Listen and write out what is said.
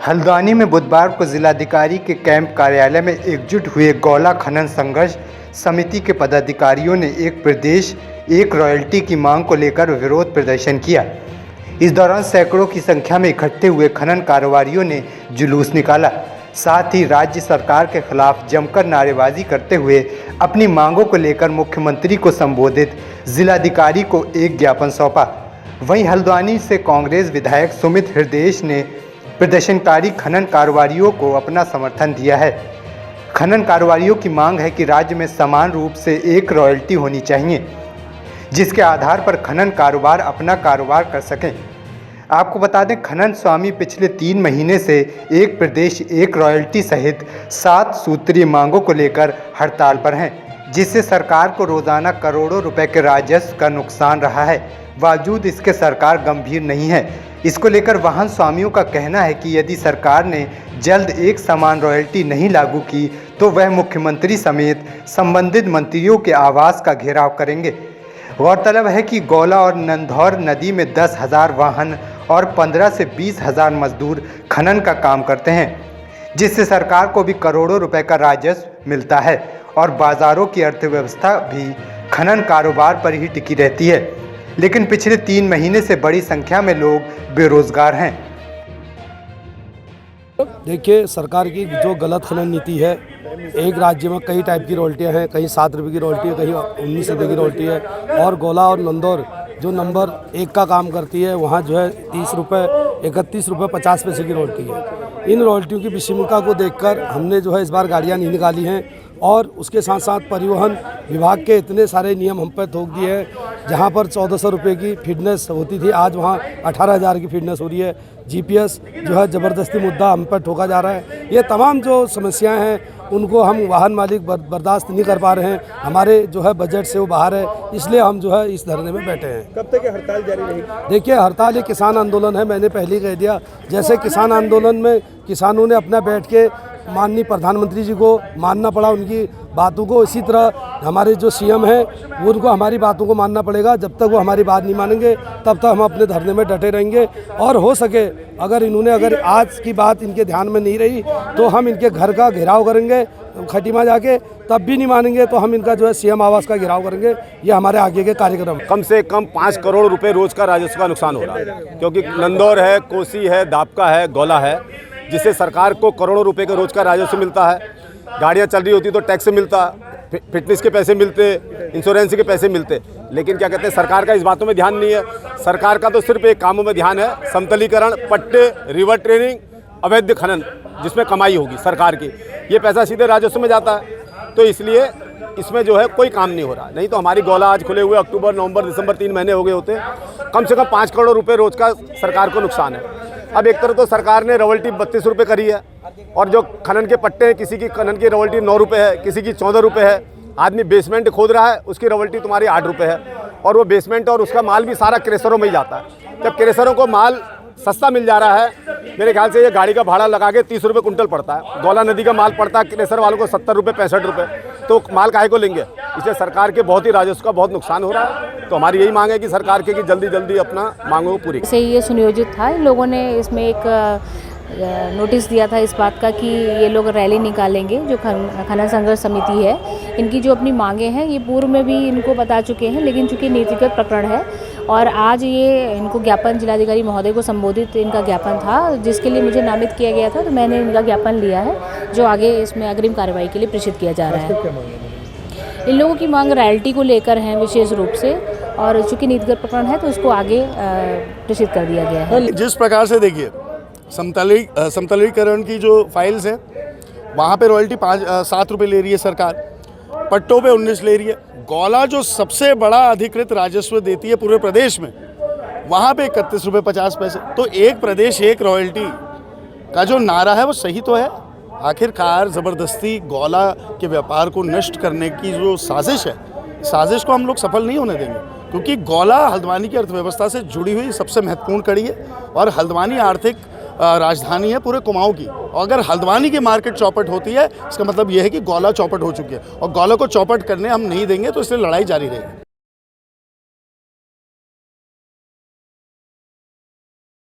हल्द्वानी में बुधवार को जिलाधिकारी के कैंप कार्यालय में एकजुट हुए गौला खनन संघर्ष समिति के पदाधिकारियों ने एक प्रदेश एक रॉयल्टी की मांग को लेकर विरोध प्रदर्शन किया। इस दौरान सैकड़ों की संख्या में इकट्ठे हुए खनन कारोबारियों ने जुलूस निकाला। साथ ही राज्य सरकार के खिलाफ जमकर नारेबाजी करते हुए अपनी मांगों को लेकर मुख्यमंत्री को संबोधित जिलाधिकारी को एक ज्ञापन सौंपा। वहीं हल्द्वानी से कांग्रेस विधायक सुमित हृदयेश ने प्रदर्शनकारी खनन कारोबारियों को अपना समर्थन दिया है। खनन कारोबारियों की मांग है कि राज्य में समान रूप से एक रॉयल्टी होनी चाहिए, जिसके आधार पर खनन कारोबार अपना कारोबार कर सकें। आपको बता दें, खनन स्वामी पिछले 3 महीने से एक प्रदेश एक रॉयल्टी सहित 7 सूत्रीय मांगों को लेकर हड़ताल पर हैं, जिससे सरकार को रोजाना करोड़ों रुपए के राजस्व का नुकसान रहा है। बावजूद इसके सरकार गंभीर नहीं है। इसको लेकर वाहन स्वामियों का कहना है कि यदि सरकार ने जल्द एक समान रॉयल्टी नहीं लागू की तो वह मुख्यमंत्री समेत संबंधित मंत्रियों के आवास का घेराव करेंगे। गौरतलब है कि गौला और नंधौर नदी में 10,000 वाहन और 15 से 20,000 मजदूर खनन का काम करते हैं, जिससे सरकार को भी करोड़ों रुपए का राजस्व मिलता है और बाजारों की अर्थव्यवस्था भी खनन कारोबार पर ही टिकी रहती है। लेकिन पिछले 3 महीने से बड़ी संख्या में लोग बेरोजगार हैं। देखिए, सरकार की जो गलत खनन नीति है, एक राज्य में कई टाइप की रॉयल्टियाँ हैं, कहीं 7 रुपये की रॉयल्टी है, कहीं 19 रुपये की रॉयल्टी है। और गौला और नंदौर जो नंबर 1 का काम करती है, वहाँ जो है 30 रुपये, 31 रुपये 50 पैसे की रॉयल्टी है। इन रॉयल्टियों की विषमता को देखकर हमने जो है इस बार गाड़ियाँ नहीं निकाली हैं और उसके साथ साथ परिवहन विभाग के इतने सारे नियम हम पर थोप दिए हैं। जहाँ पर 1400 रुपये की फिटनेस होती थी, आज वहाँ 18,000 की फिटनेस हो रही है। जीपीएस जो है ज़बरदस्ती मुद्दा हम पर ठोका जा रहा है। ये तमाम जो समस्याएं हैं उनको हम वाहन मालिक बर्दाश्त नहीं कर पा रहे हैं। हमारे जो है बजट से वो बाहर है, इसलिए हम जो है इस धरने में बैठे हैं। कब तक हड़ताल जारी रहेगी? देखिए, हड़ताल ये किसान आंदोलन है, मैंने पहले ही कह दिया। जैसे किसान आंदोलन में किसानों ने अपना बैठ के माननीय प्रधानमंत्री जी को मानना पड़ा उनकी बातों को, इसी तरह हमारे जो सीएम हैं उनको हमारी बातों को मानना पड़ेगा। जब तक वो हमारी बात नहीं मानेंगे तब तक हम अपने धरने में डटे रहेंगे। और हो सके अगर आज की बात इनके ध्यान में नहीं रही तो हम इनके घर का घेराव करेंगे खटीमा जाके, तब भी नहीं मानेंगे तो हम इनका जो है सीएम आवास का घेराव करेंगे। ये हमारे आगे के कार्यक्रम। कम से कम 5 करोड़ रुपए रोज का राजस्व का नुकसान हो रहा है, क्योंकि नंदौर है, कोसी है, दापका है, गौला है, जिससे सरकार को करोड़ों रुपए का रोज का राजस्व मिलता है। गाड़ियाँ चल रही होती तो टैक्स मिलता, फिटनेस के पैसे मिलते, इंश्योरेंस के पैसे मिलते, लेकिन क्या कहते हैं, सरकार का इस बातों में ध्यान नहीं है। सरकार का तो सिर्फ एक कामों में ध्यान है, समतलीकरण, पट्टे, रिवर ट्रेनिंग, अवैध खनन, जिसमें कमाई होगी सरकार की, ये पैसा सीधे राजस्व में जाता है। तो इसलिए इसमें जो है कोई काम नहीं हो रहा। नहीं तो हमारी गौला आज खुले हुए अक्टूबर, नवंबर, दिसंबर 3 महीने हो गए होते। कम से कम 5 करोड़ रुपए रोज का सरकार को नुकसान है। अब एक तरह तो सरकार ने रॉयल्टी 32 रुपये करी है, और जो खनन के पट्टे हैं, किसी की खनन की रॉयल्टी 9 रुपये है, किसी की 14 रुपये है। आदमी बेसमेंट खोद रहा है, उसकी रॉयल्टी तुम्हारी 8 रुपये है, और वो बेसमेंट और उसका माल भी सारा क्रेशरों में ही जाता है। जब क्रेशरों को माल सस्ता मिल जा रहा है, मेरे ख्याल से ये गाड़ी का भाड़ा लगा के 30 रुपये कुंटल पड़ता है। गौला नदी का माल पड़ता है क्रेशर वालों को 70 रुपये, 65 रुपये, तो माल काहे को लेंगे? इसलिए सरकार के बहुत ही राजस्व का बहुत नुकसान हो रहा है। तो हमारी यही मांग है कि सरकार के कि जल्दी जल्दी अपना मांगों को पूरी। से ये सुनियोजित था, इन लोगों ने इसमें एक नोटिस दिया था इस बात का कि ये लोग रैली निकालेंगे। जो खनन संघर्ष समिति है, इनकी जो अपनी मांगे हैं ये पूर्व में भी इनको बता चुके हैं, लेकिन चूंकि नीतिगत प्रकरण है और आज ये इनको ज्ञापन जिलाधिकारी महोदय को संबोधित इनका ज्ञापन था, जिसके लिए मुझे नामित किया गया था, तो मैंने इनका ज्ञापन लिया है, जो आगे इसमें अग्रिम कार्रवाई के लिए प्रेषित किया जा रहा है। इन लोगों की मांग रॉयल्टी को लेकर है विशेष रूप से, और चूंकि नीतिगत प्रकरण है तो इसको आगे प्रेषित कर दिया गया है। जिस प्रकार से देखिए, समतलीकरण की जो फाइल्स हैं वहाँ पे रॉयल्टी 7 रुपये ले रही है सरकार, पट्टों पे 19 ले रही है। गौला जो सबसे बड़ा अधिकृत राजस्व देती है पूरे प्रदेश में, वहाँ पे 31 रुपये 50 पैसे। तो एक प्रदेश एक रॉयल्टी का जो नारा है वो सही तो है। आखिरकार ज़बरदस्ती गौला के व्यापार को नष्ट करने की जो साजिश है, साजिश को हम लोग सफल नहीं होने देंगे, क्योंकि गौला हल्द्वानी की अर्थव्यवस्था से जुड़ी हुई सबसे महत्वपूर्ण कड़ी है और हल्द्वानी आर्थिक राजधानी है पूरे कुमाऊं की। अगर हल्द्वानी की मार्केट चौपट होती है, इसका मतलब यह है कि गौला चौपट हो चुकी है, और गौला को चौपट करने हम नहीं देंगे, तो इसलिए लड़ाई जारी रहेगी।